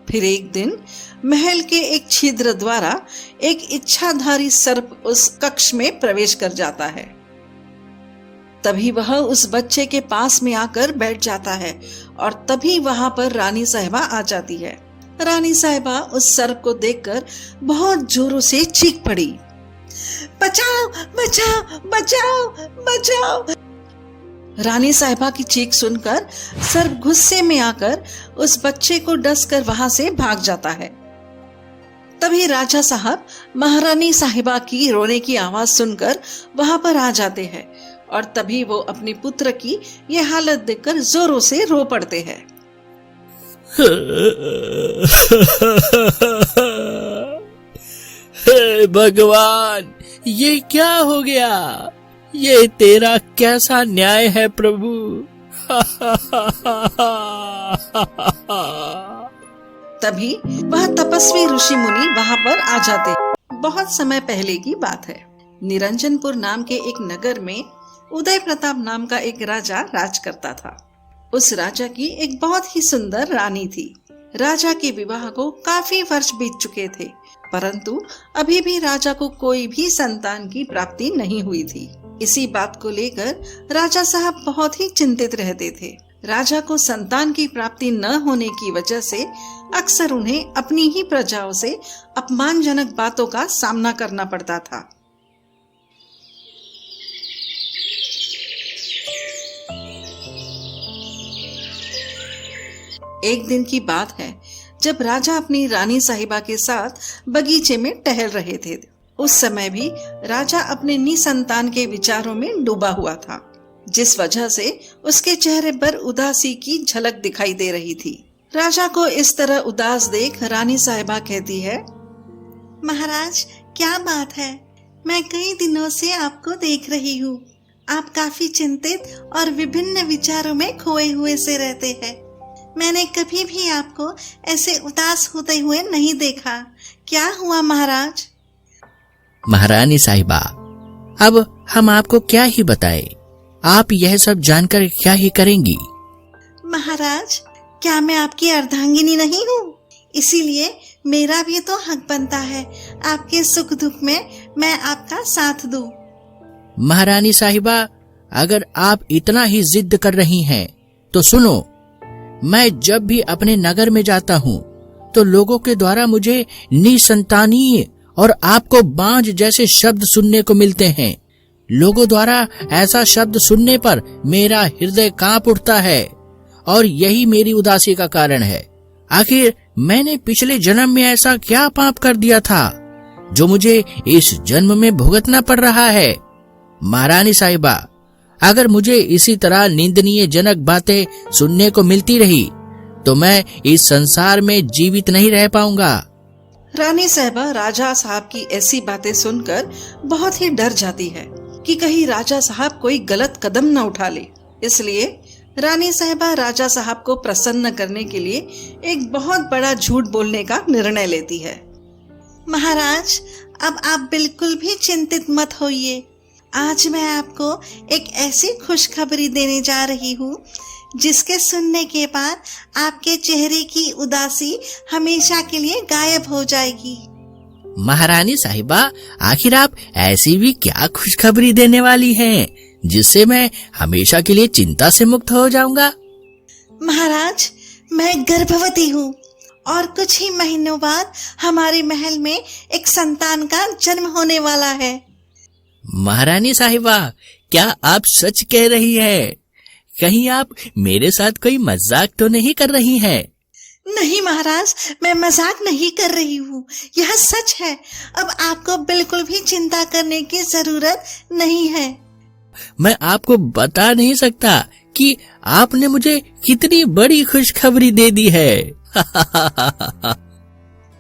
फिर एक दिन महल के एक छिद्र द्वारा एक इच्छाधारी सर्प उस कक्ष में प्रवेश कर जाता है। तभी वह उस बच्चे के पास में आकर बैठ जाता है और तभी वहां पर रानी साहिबा आ जाती है। रानी साहिबा उस सर्प को देखकर बहुत जोरों से चीख पड़ी, बचाओ बचाओ बचाओ बचाओ। रानी साहिबा की चीख सुनकर सर्प गुस्से में आकर उस बच्चे को डसकर वहां से भाग जाता है। तभी राजा साहब महारानी साहिबा की रोने की आवाज सुनकर वहां पर आ जाते हैं और तभी वो अपने पुत्र की यह हालत देखकर जोरों से रो पड़ते हैं। हे भगवान, ये क्या हो गया? ये तेरा कैसा न्याय है प्रभु? तभी वह तपस्वी ऋषि मुनि वहां पर आ जाते। बहुत समय पहले की बात है। निरंजनपुर नाम के एक नगर में उदय प्रताप नाम का एक राजा राज करता था। उस राजा की एक बहुत ही सुंदर रानी थी। राजा के विवाह को काफी वर्ष बीत चुके थे, परंतु अभी भी राजा को कोई भी संतान की प्राप्ति नहीं हुई थी। इसी बात को लेकर राजा साहब बहुत ही चिंतित रहते थे। राजा को संतान की प्राप्ति न होने की वजह से अक्सर उन्हें अपनी ही प्रजाओं से अपमानजनक बातों का सामना करना पड़ता था। एक दिन की बात है जब राजा अपनी रानी साहिबा के साथ बगीचे में टहल रहे थे। उस समय भी राजा अपने निसंतान के विचारों में डूबा हुआ था, जिस वजह से उसके चेहरे पर उदासी की झलक दिखाई दे रही थी। राजा को इस तरह उदास देख रानी साहिबा कहती है, महाराज क्या बात है? मैं कई दिनों से आपको देख रही हूँ। आप काफी चिंतित और विभिन्न विचारों में खोए हुए से रहते हैं। मैंने कभी भी आपको ऐसे उदास होते हुए नहीं देखा। क्या हुआ महाराज? महारानी साहिबा, अब हम आपको क्या ही बताएं? आप यह सब जानकर क्या ही करेंगी? महाराज, क्या मैं आपकी अर्धांगिनी नहीं हूँ? इसीलिए मेरा भी तो हक बनता है आपके सुख दुख में मैं आपका साथ दूं। महारानी साहिबा, अगर आप इतना ही जिद कर रही हैं, तो सुनो, मैं जब भी अपने नगर में जाता हूँ तो लोगों के द्वारा मुझे निसंतानीय और आपको बांझ जैसे शब्द सुनने को मिलते हैं। लोगों द्वारा ऐसा शब्द सुनने पर मेरा हृदय कांप उठता है और यही मेरी उदासी का कारण है। आखिर मैंने पिछले जन्म में ऐसा क्या पाप कर दिया था जो मुझे इस जन्म में भुगतना पड़ रहा है? महारानी साहिबा, अगर मुझे इसी तरह निंदनीय जनक बातें सुनने को मिलती रही तो मैं इस संसार में जीवित नहीं रह पाऊंगा। रानी साहिबा राजा साहब की ऐसी बातें सुनकर बहुत ही डर जाती है कि कहीं राजा साहब कोई गलत कदम न उठा ले। इसलिए रानी साहिबा राजा साहब को प्रसन्न करने के लिए एक बहुत बड़ा झूठ बोलने का निर्णय लेती है। महाराज, अब आप बिल्कुल भी चिंतित मत होइए। आज मैं आपको एक ऐसी खुशखबरी देने जा रही हूँ जिसके सुनने के बाद आपके चेहरे की उदासी हमेशा के लिए गायब हो जाएगी। महारानी साहिबा, आखिर आप ऐसी भी क्या खुशखबरी देने वाली हैं जिससे मैं हमेशा के लिए चिंता से मुक्त हो जाऊंगा? महाराज, मैं गर्भवती हूँ और कुछ ही महीनों बाद हमारे महल में एक संतान का जन्म होने वाला है। महारानी साहिबा, क्या आप सच कह रही हैं? कहीं आप मेरे साथ कोई मजाक तो नहीं कर रही हैं? नहीं महाराज, मैं मजाक नहीं कर रही हूँ, यह सच है। अब आपको बिल्कुल भी चिंता करने की जरूरत नहीं है। मैं आपको बता नहीं सकता कि आपने मुझे कितनी बड़ी खुशखबरी दे दी है।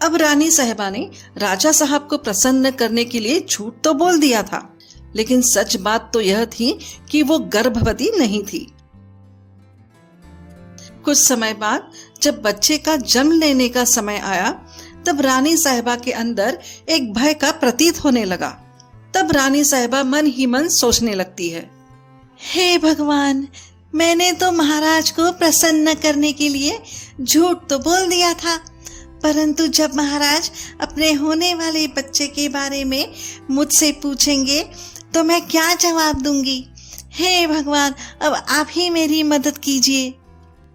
अब रानी साहिबा ने राजा साहब को प्रसन्न करने के लिए झूठ तो बोल दिया था, लेकिन सच बात तो यह थी कि वो गर्भवती नहीं थी। कुछ समय बाद जब बच्चे का जन्म लेने का समय आया, तब रानी साहिबा के अंदर एक भय का प्रतीत होने लगा। तब रानी साहिबा मन ही मन सोचने लगती है, हे भगवान, मैंने तो महाराज को प्रसन्न करने के लिए झूठ तो बोल दिया था, परंतु जब महाराज अपने होने वाले बच्चे के बारे में मुझसे पूछेंगे तो मैं क्या जवाब दूंगी? हे भगवान, अब आप ही मेरी मदद कीजिए।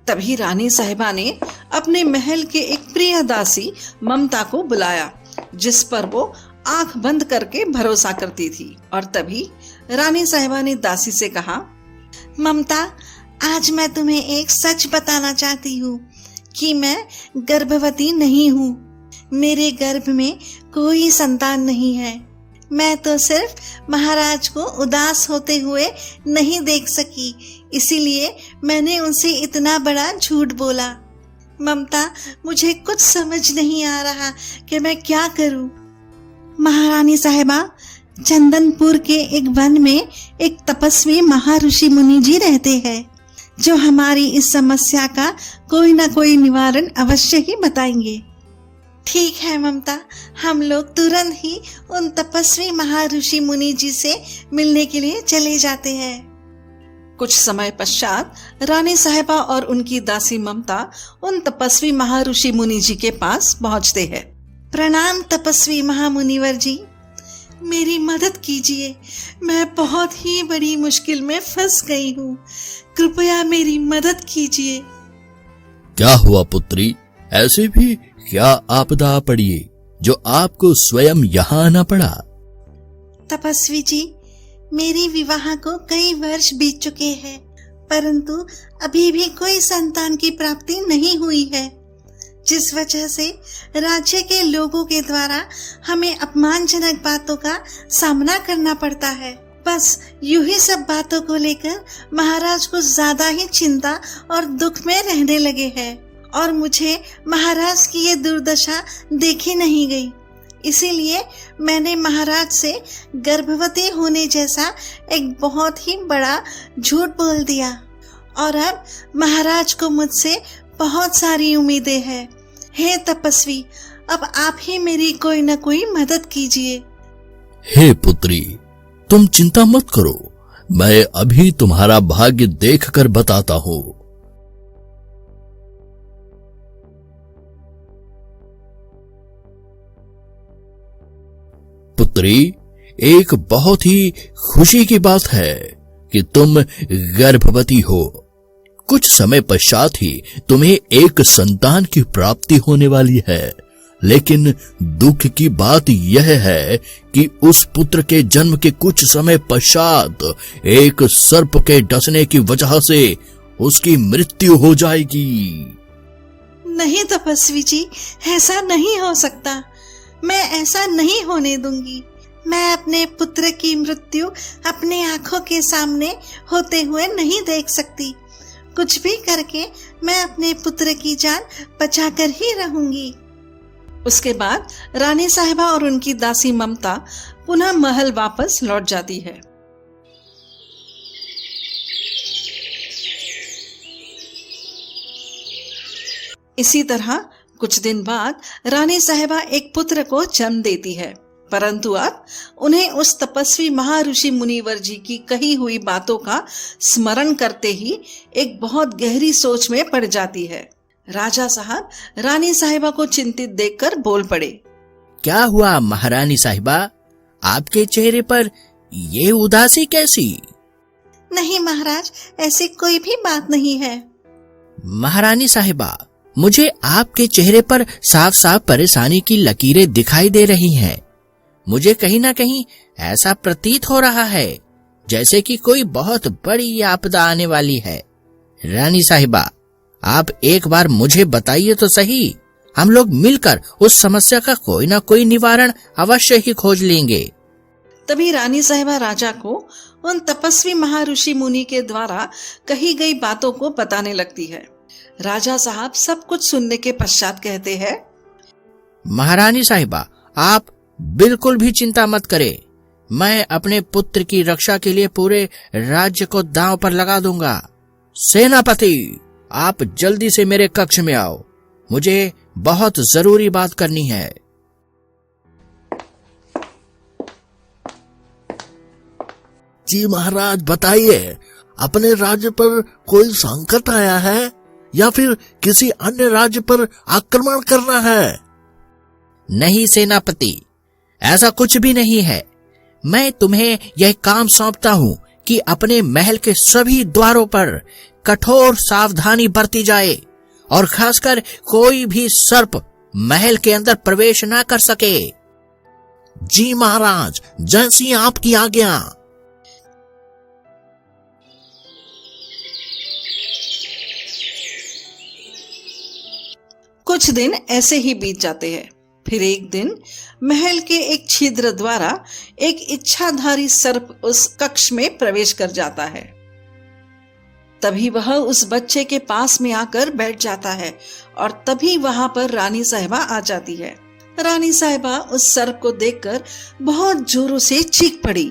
तभी रानी साहिबा ने अपने महल के एक प्रिय दासी ममता को बुलाया, जिस पर वो आंख बंद करके भरोसा करती थी। और तभी रानी साहिबा ने दासी से कहा, ममता, आज मैं तुम्हें एक सच बताना चाहती हूँ कि मैं गर्भवती नहीं हूँ। मेरे गर्भ में कोई संतान नहीं है। मैं तो सिर्फ महाराज को उदास होते हुए नहीं देख सकी, इसीलिए मैंने उनसे इतना बड़ा झूठ बोला। ममता, मुझे कुछ समझ नहीं आ रहा कि मैं क्या करूं। महारानी साहिबा, चंदनपुर के एक वन में एक तपस्वी महर्षि मुनि जी रहते हैं, जो हमारी इस समस्या का कोई ना कोई निवारण अवश्य ही बताएंगे। ठीक है ममता, हम लोग तुरंत ही उन तपस्वी महर्षि मुनि जी से मिलने के लिए चले जाते हैं। कुछ समय पश्चात रानी साहिबा और उनकी दासी ममता उन तपस्वी महर्षि मुनि जी के पास पहुंचते हैं। प्रणाम तपस्वी महामुनिवर जी, मेरी मदद कीजिए। मैं बहुत ही बड़ी मुश्किल में फंस गई हूँ, कृपया मेरी मदद कीजिए। क्या हुआ पुत्री? ऐसे भी क्या आपदा पड़ी जो आपको स्वयं यहाँ आना पड़ा? तपस्वी जी, मेरी विवाह को कई वर्ष बीत चुके हैं, परंतु अभी भी कोई संतान की प्राप्ति नहीं हुई है, जिस वजह से राज्य के लोगों के द्वारा हमें अपमानजनक बातों का सामना करना पड़ता है। बस यूं ही सब बातों को लेकर महाराज को ज्यादा ही चिंता और दुख में रहने लगे हैं, और मुझे महाराज की ये दुर्दशा देखी नहीं गई। इसीलिए मैंने महाराज से गर्भवती होने जैसा एक बहुत ही बड़ा झूठ बोल दिया, और अब महाराज को मुझसे बहुत सारी उम्मीदें हैं। हे तपस्वी, अब आप ही मेरी कोई न कोई मदद कीजिए। हे पुत्री, तुम चिंता मत करो, मैं अभी तुम्हारा भाग्य देखकर बताता हूँ। पुत्री, एक बहुत ही खुशी की बात है कि तुम गर्भवती हो। कुछ समय पश्चात ही तुम्हें एक संतान की प्राप्ति होने वाली है, लेकिन दुख की बात यह है कि उस पुत्र के जन्म के कुछ समय पश्चात एक सर्प के डसने की वजह से उसकी मृत्यु हो जाएगी। नहीं तपस्वी जी, ऐसा नहीं हो सकता। मैं ऐसा नहीं होने दूंगी। मैं अपने पुत्र की मृत्यु अपने आंखों के सामने होते हुए नहीं देख सकती। कुछ भी करके मैं अपने पुत्र की जान बचाकर ही रहूंगी। उसके बाद रानी साहिबा और उनकी दासी ममता पुनः महल वापस लौट जाती है। इसी तरह कुछ दिन बाद रानी साहिबा एक पुत्र को जन्म देती है, परंतु अब उन्हें उस तपस्वी महर्षि मुनिवर जी की कही हुई बातों का स्मरण करते ही एक बहुत गहरी सोच में पड़ जाती है। राजा साहब रानी साहिबा को चिंतित देखकर बोल पड़े, क्या हुआ महारानी साहिबा, आपके चेहरे पर ये उदासी कैसी? नहीं महाराज, ऐसी कोई भी बात नहीं है। महारानी साहिबा, मुझे आपके चेहरे पर साफ साफ परेशानी की लकीरें दिखाई दे रही हैं। मुझे कहीं ना कहीं ऐसा प्रतीत हो रहा है जैसे कि कोई बहुत बड़ी आपदा आने वाली है। रानी साहिबा, आप एक बार मुझे बताइए तो सही, हम लोग मिलकर उस समस्या का कोई ना कोई निवारण अवश्य ही खोज लेंगे। तभी रानी साहिबा राजा को उन तपस्वी महर्षि मुनि के द्वारा कही गई बातों को बताने लगती है। राजा साहब सब कुछ सुनने के पश्चात कहते हैं, महारानी साहिबा, आप बिल्कुल भी चिंता मत करें। मैं अपने पुत्र की रक्षा के लिए पूरे राज्य को दांव पर लगा दूंगा। सेनापति, आप जल्दी से मेरे कक्ष में आओ, मुझे बहुत जरूरी बात करनी है। जी महाराज, बताइए, अपने राज्य पर कोई संकट आया है या फिर किसी अन्य राज्य पर आक्रमण करना है? नहीं सेनापति, ऐसा कुछ भी नहीं है। मैं तुम्हें यह काम सौंपता हूँ कि अपने महल के सभी द्वारों पर कठोर सावधानी बरती जाए और खासकर कोई भी सर्प महल के अंदर प्रवेश ना कर सके। जी महाराज, जैसी आपकी आज्ञा। कुछ दिन ऐसे ही बीत जाते हैं। फिर एक दिन महल के एक छिद्र द्वारा एक इच्छाधारी सर्प उस कक्ष में प्रवेश कर जाता है। तभी वह उस बच्चे के पास में आकर बैठ जाता है और तभी वहां पर रानी साहिबा आ जाती है। रानी साहिबा उस सर्प को देखकर बहुत जोरों से चीख पड़ी,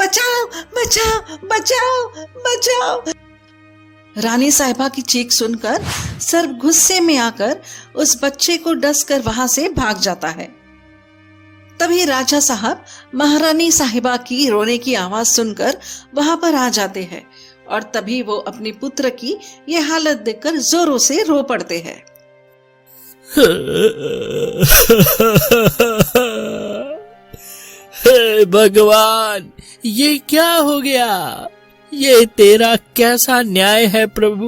बचाओ बचाओ बचाओ बचाओ। रानी साहिबा की चीख सुनकर सर्प गुस्से में आकर उस बच्चे को डसकर वहां से भाग जाता है। तभी राजा साहब महारानी साहिबा की रोने की आवाज सुनकर वहां पर आ जाते हैं और तभी वो अपने पुत्र की ये हालत देखकर जोरों से रो पड़ते हैं। हे भगवान, ये क्या हो गया? ये तेरा कैसा न्याय है प्रभु?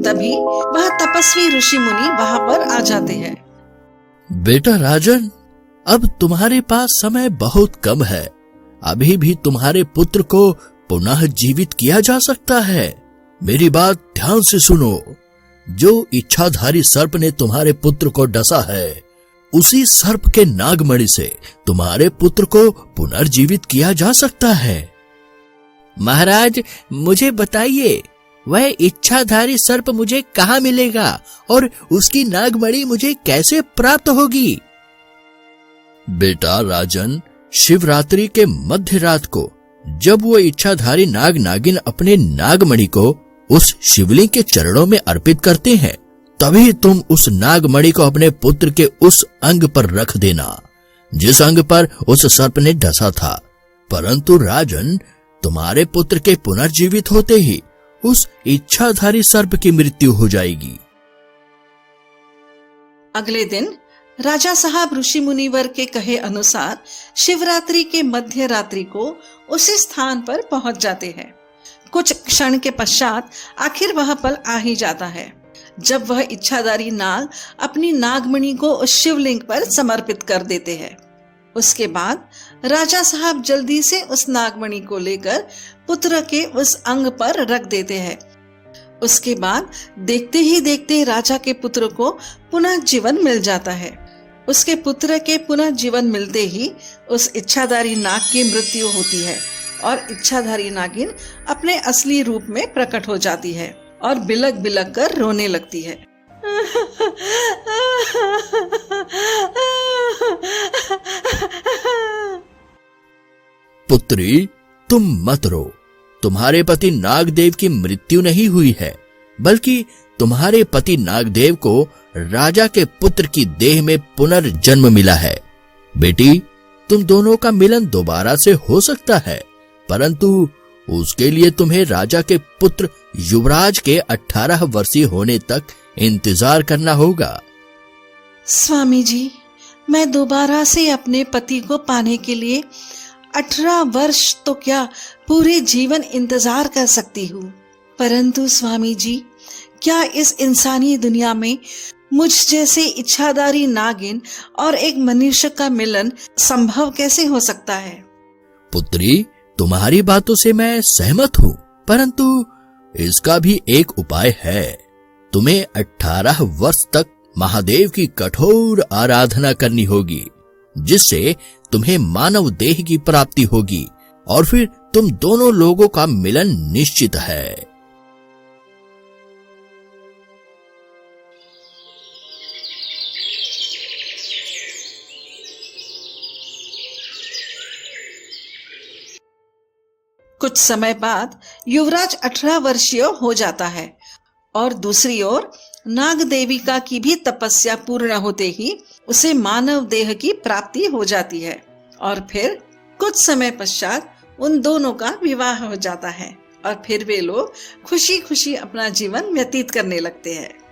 तभी वह तपस्वी ऋषि मुनि वहां पर आ जाते हैं। बेटा राजन, अब तुम्हारे पास समय बहुत कम है। अभी भी तुम्हारे पुत्र को पुनः जीवित किया जा सकता है। मेरी बात ध्यान से सुनो। जो इच्छाधारी सर्प ने तुम्हारे पुत्र को डसा है, उसी सर्प के नागमणि से तुम्हारे पुत्र को पुनर्जीवित किया जा सकता है। महाराज, मुझे बताइए, वह इच्छाधारी सर्प मुझे कहाँ मिलेगा और उसकी नागमणि मुझे कैसे प्राप्त होगी? बेटा राजन, शिवरात्रि के मध्य रात को जब वो इच्छाधारी नाग नागिन अपने नागमणि को उस शिवलिंग के चरणों में अर्पित करते हैं, तभी तुम उस नागमणि को अपने पुत्र के उस अंग पर रख देना जिस अंग पर उस सर्प ने डसा था। परंतु राजन, तुम्हारे पुत्र के पुनर्जीवित होते ही उस इच्छाधारी सर्प की मृत्यु हो जाएगी। अगले दिन राजा साहब ऋषि मुनिवर के कहे अनुसार शिवरात्रि के मध्य रात्रि को उसी स्थान पर पहुंच जाते हैं। कुछ क्षण के पश्चात आखिर वह पल आ ही जाता है जब वह इच्छाधारी नाग अपनी नागमणि को उस शिवलिंग पर समर्पित कर देते हैं। उसके बाद राजा साहब जल्दी से उस नागमणि को लेकर पुत्र के उस अंग पर रख देते हैं। उसके बाद देखते ही देखते राजा के पुत्र को पुनः जीवन मिल जाता है। उसके पुत्र के पुनः जीवन मिलते ही उस इच्छाधारी नाग की मृत्यु होती है और इच्छाधारी नागिन अपने असली रूप में प्रकट हो जाती है और बिलक बिलक कर रोने लगती है। पुत्री, तुम मत रो। तुम्हारे पति नागदेव की मृत्यु नहीं हुई है, बल्कि तुम्हारे पति नागदेव को राजा के पुत्र की देह में पुनर्जन्म मिला है। बेटी, तुम दोनों का मिलन दोबारा से हो सकता है, परंतु उसके लिए तुम्हें राजा के पुत्र युवराज के 18 वर्षीय होने तक इंतजार करना होगा। स्वामी जी, मैं दोबारा से अपने पति को पाने के लिए 18 वर्ष तो क्या पूरे जीवन इंतजार कर सकती हूँ। परंतु स्वामी जी, क्या इस इंसानी दुनिया में मुझ जैसे इच्छाधारी नागिन और एक मनुष्य का मिलन संभव कैसे हो सकता है? पुत्री, तुम्हारी बातों से मैं सहमत हूँ, परंतु इसका भी एक उपाय है। तुम्हें 18 वर्ष तक महादेव की कठोर आराधना करनी होगी, जिससे तुम्हें मानव देह की प्राप्ति होगी और फिर तुम दोनों लोगों का मिलन निश्चित है। कुछ समय बाद युवराज 18 वर्षीय हो जाता है और दूसरी ओर नाग देविका की भी तपस्या पूर्ण होते ही उसे मानव देह की प्राप्ति हो जाती है और फिर कुछ समय पश्चात उन दोनों का विवाह हो जाता है और फिर वे लोग खुशी खुशी अपना जीवन व्यतीत करने लगते हैं।